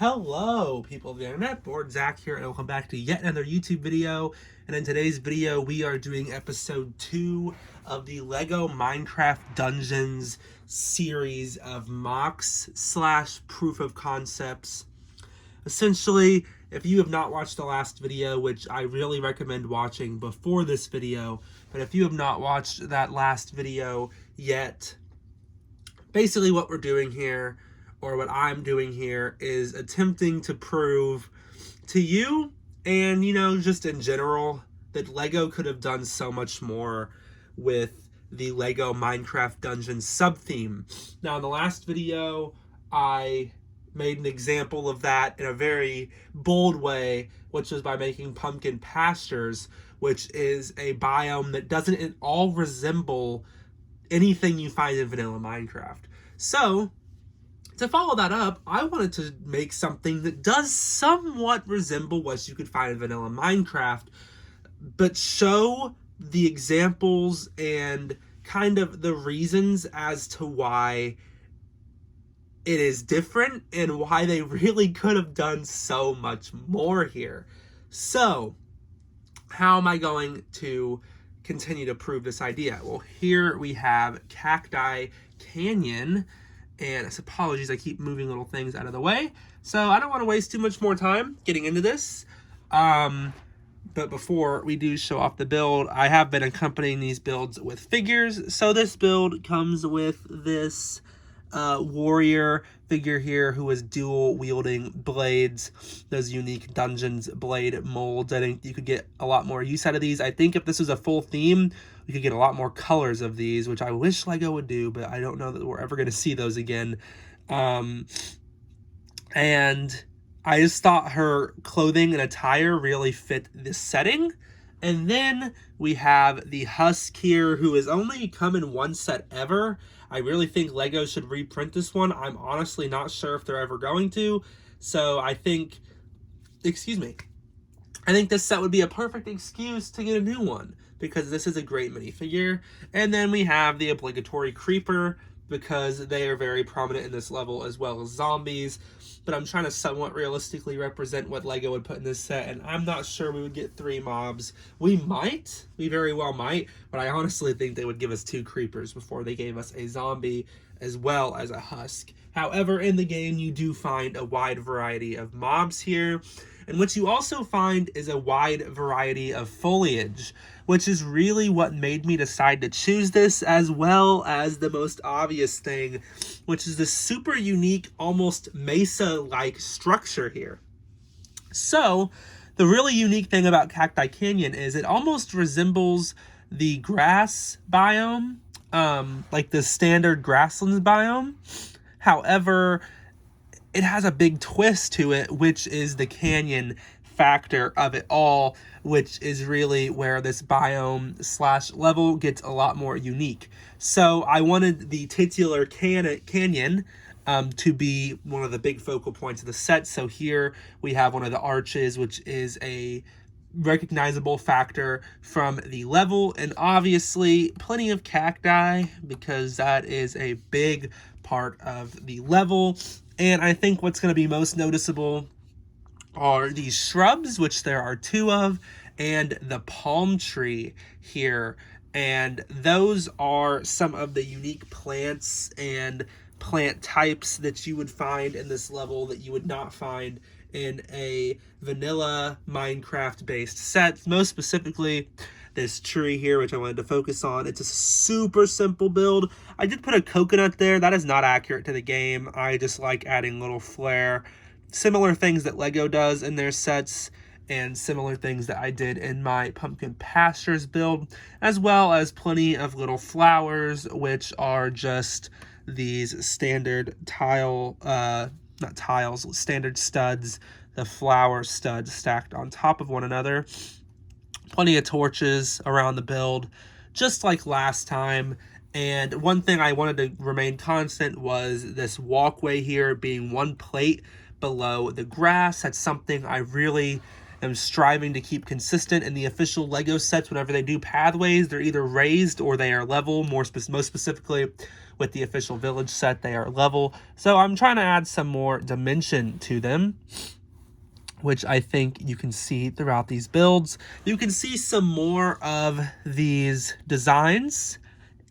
Hello, people of the internet. Board Zach here, and welcome back to yet another YouTube video. And in today's video, we are doing episode 2 of the Lego Minecraft Dungeons series of MOCs / proof of concepts. Essentially, if you have not watched the last video, which I really recommend watching before this video, but if you have not watched that last video yet, basically what we're doing here, or what I'm doing here, is attempting to prove to you, and just in general, that Lego could have done so much more with the Lego Minecraft Dungeons sub-theme. Now, in the last video, I made an example of that in a very bold way, which was by making pumpkin pastures, which is a biome that doesn't at all resemble anything you find in vanilla Minecraft. So, to follow that up, I wanted to make something that does somewhat resemble what you could find in vanilla Minecraft, but show the examples and kind of the reasons as to why it is different and why they really could have done so much more here. So, how am I going to continue to prove this idea? Well, here we have Cacti Canyon. And apologies, I keep moving little things out of the way. So I don't want to waste too much more time getting into this. But before we do show off the build, I have been accompanying these builds with figures. So this build comes with this warrior figure here who is dual wielding blades, those unique Dungeons blade molds. I think you could get a lot more use out of these. I think if this was a full theme, we could get a lot more colors of these, which I wish Lego would do, but I don't know that we're ever going to see those again. And I just thought her clothing and attire really fit this setting. And then we have the Husk here, who has only come in one set ever. I really think Lego should reprint this one. I'm honestly not sure if they're ever going to. So I think, I think this set would be a perfect excuse to get a new one, because this is a great minifigure. And then we have the obligatory creeper, because they are very prominent in this level, as well as zombies. But I'm trying to somewhat realistically represent what Lego would put in this set, and I'm not sure we would get 3 mobs. We very well might, but I honestly think they would give us 2 creepers before they gave us a zombie as well as a husk. However, in the game, you do find a wide variety of mobs here, and what you also find is a wide variety of foliage, which is really what made me decide to choose this, as well as the most obvious thing, which is this super unique, almost mesa-like structure here. So, the really unique thing about Cacti Canyon is it almost resembles the grass biome, like the standard grasslands biome. However, it has a big twist to it, which is the canyon factor of it all, which is really where this biome / level gets a lot more unique. So I wanted the titular canyon to be one of the big focal points of the set. So here we have one of the arches, which is a recognizable factor from the level, and obviously plenty of cacti, because that is a big part of the level. And I think what's going to be most noticeable are these shrubs, which there are 2 of, and the palm tree here. And those are some of the unique plants and plant types that you would find in this level that you would not find in a vanilla Minecraft-based set. Most specifically, this tree here, which I wanted to focus on. It's a super simple build. I did put a coconut there. That is not accurate to the game. I just like adding little flair. Similar things that Lego does in their sets, and similar things that I did in my pumpkin pastures build, as well as plenty of little flowers, which are just these standard standard studs, the flower studs stacked on top of one another. Plenty of torches around the build, just like last time. And one thing I wanted to remain constant was this walkway here being 1 plate below the grass. That's something I really am striving to keep consistent in the official Lego sets. Whenever they do pathways, they're either raised or they are level. Most specifically, with the official village set, they are level. So I'm trying to add some more dimension to them, which I think you can see throughout these builds. You can see some more of these designs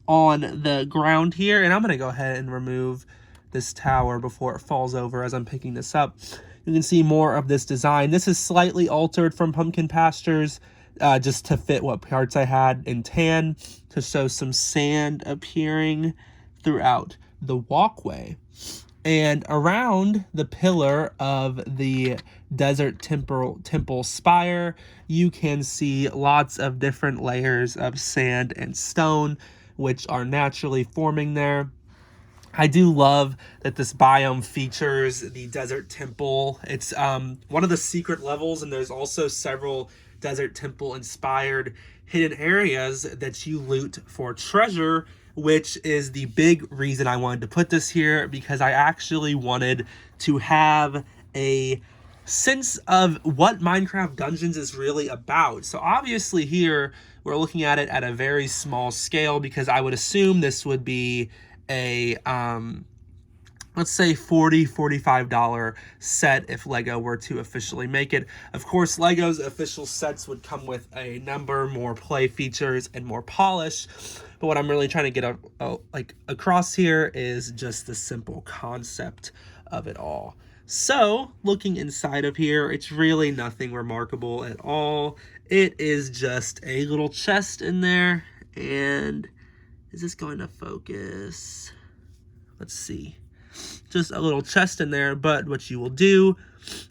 on the ground here, and I'm going to go ahead and remove this tower before it falls over as I'm picking this up. You can see more of this design. This is slightly altered from Pumpkin Pastures, just to fit what parts I had in tan, to show some sand appearing throughout the walkway. And around the pillar of the desert temple spire, you can see lots of different layers of sand and stone, which are naturally forming there. I do love that this biome features the desert temple. It's one of the secret levels, and there's also several desert temple inspired hidden areas that you loot for treasure, which is the big reason I wanted to put this here, because I actually wanted to have a sense of what Minecraft Dungeons is really about. So obviously here we're looking at it at a very small scale, because I would assume this would be a let's say $40-$45 set if Lego were to officially make it. Of course, Lego's official sets would come with a number more play features and more polish, but what I'm really trying to get across here is just the simple concept of it all. So looking inside of here, it's really nothing remarkable at all. It is just a little chest in there, and is this going to focus? Let's see. Just a little chest in there, but what you will do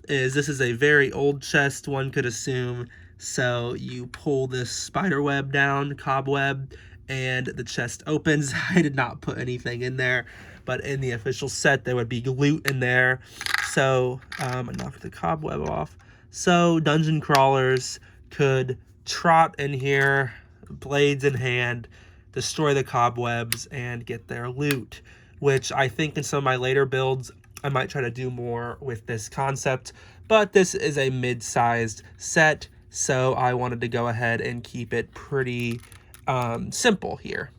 is, this is a very old chest, one could assume, so you pull this spider web down, cobweb, and the chest opens. I did not put anything in there, but in the official set there would be loot in there. So I knocked the cobweb off, so dungeon crawlers could trot in here, blades in hand, destroy the cobwebs, and get their loot, which I think in some of my later builds, I might try to do more with this concept. But this is a mid-sized set, so I wanted to go ahead and keep it pretty simple here.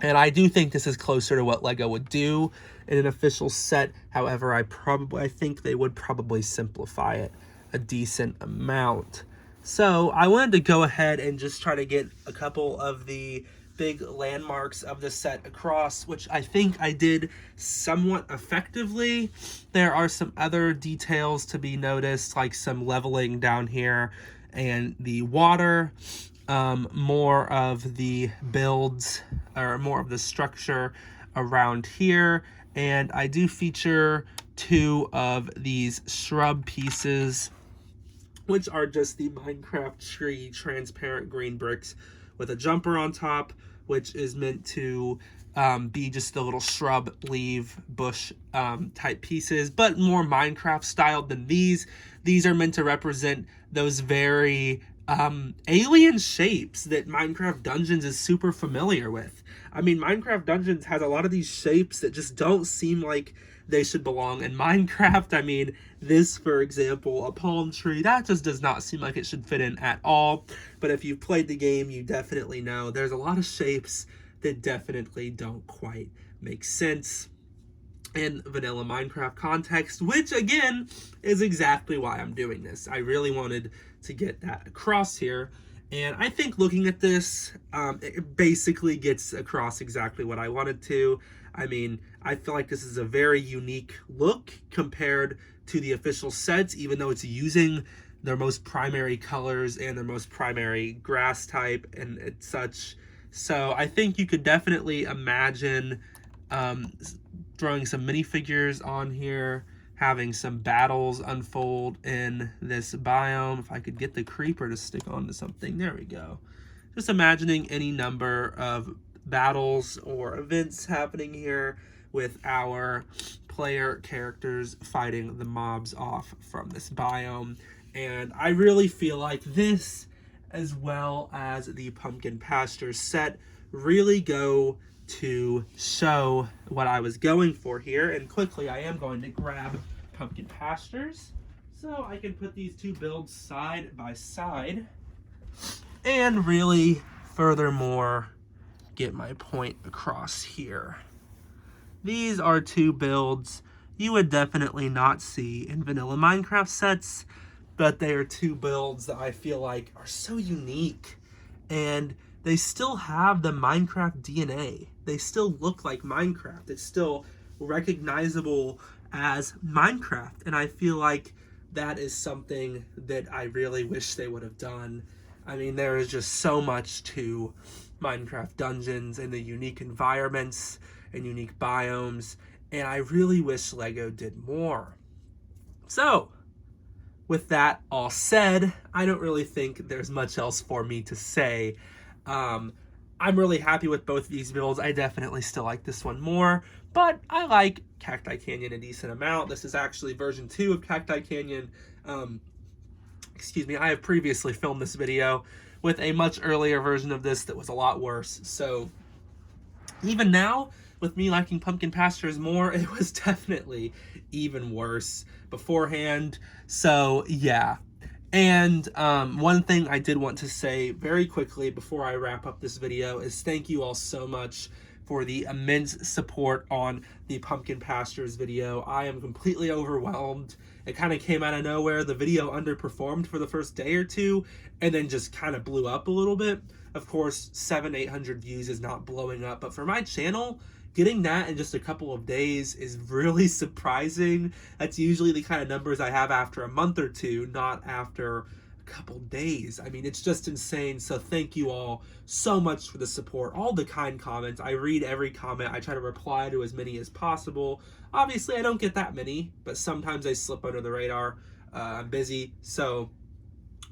And I do think this is closer to what Lego would do in an official set. However, I think they would probably simplify it a decent amount. So I wanted to go ahead and just try to get a couple of the big landmarks of the set across, which I think I did somewhat effectively. There are some other details to be noticed, like some leveling down here and the water, more of the builds, or more of the structure around here. And I do feature 2 of these shrub pieces, which are just the Minecraft tree transparent green bricks with a jumper on top, which is meant to be just the little shrub, leaf, bush type pieces, but more Minecraft styled than these. These are meant to represent those very alien shapes that Minecraft Dungeons is super familiar with. I mean, Minecraft Dungeons has a lot of these shapes that just don't seem like they should belong in Minecraft. I mean, this, for example, a palm tree, that just does not seem like it should fit in at all. But if you've played the game, you definitely know there's a lot of shapes that definitely don't quite make sense in vanilla Minecraft context, which again is exactly why I'm doing this. I really wanted to get that across here. And I think looking at this, it basically gets across exactly what I wanted to. I mean, I feel like this is a very unique look compared to the official sets, even though it's using their most primary colors and their most primary grass type and such. So I think you could definitely imagine throwing some minifigures on here, having some battles unfold in this biome. If I could get the creeper to stick onto something, there we go. Just imagining any number of battles or events happening here with our player characters fighting the mobs off from this biome. And I really feel like this, as well as the Pumpkin Pastures set, really go to show what I was going for here. And quickly, I am going to grab Pumpkin Pastures so I can put these 2 builds side by side and really furthermore get my point across here. these are two builds you would definitely not see in vanilla Minecraft sets, but they are two builds that I feel like are so unique, and they still have the Minecraft DNA. They still look like Minecraft. It's still recognizable as Minecraft, and I feel like that is something that I really wish they would have done. I mean, there is just so much to Minecraft dungeons and the unique environments and unique biomes, and I really wish LEGO did more. So, with that all said, I don't really think there's much else for me to say. I'm really happy with both of these builds. I definitely still like this one more, but I like Cacti Canyon a decent amount. This is actually version 2 of Cacti Canyon. Excuse me, I have previously filmed this video with a much earlier version of this that was a lot worse. So even now, with me liking Pumpkin Pastures more, it was definitely even worse beforehand. So yeah. And one thing I did want to say very quickly before I wrap up this video is thank you all so much for the immense support on the Pumpkin Pastures video. I am completely overwhelmed. It kind of came out of nowhere. The video underperformed for the first day or two and then just kind of blew up a little bit. Of course, 700-800 views is not blowing up, but for my channel, getting that in just a couple of days is really surprising. That's usually the kind of numbers I have after a month or two, not after a couple days. I mean, it's just insane. So thank you all so much for the support, all the kind comments. I read every comment. I try to reply to as many as possible. Obviously, I don't get that many, but sometimes I slip under the radar. I'm busy, so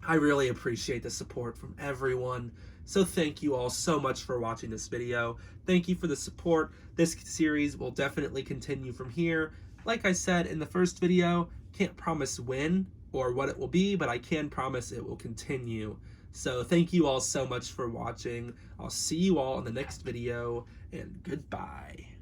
I really appreciate the support from everyone. So thank you all so much for watching this video. Thank you for the support. This series will definitely continue from here. Like I said in the first video, can't promise when or what it will be, but I can promise it will continue. So thank you all so much for watching. I'll see you all in the next video, and goodbye.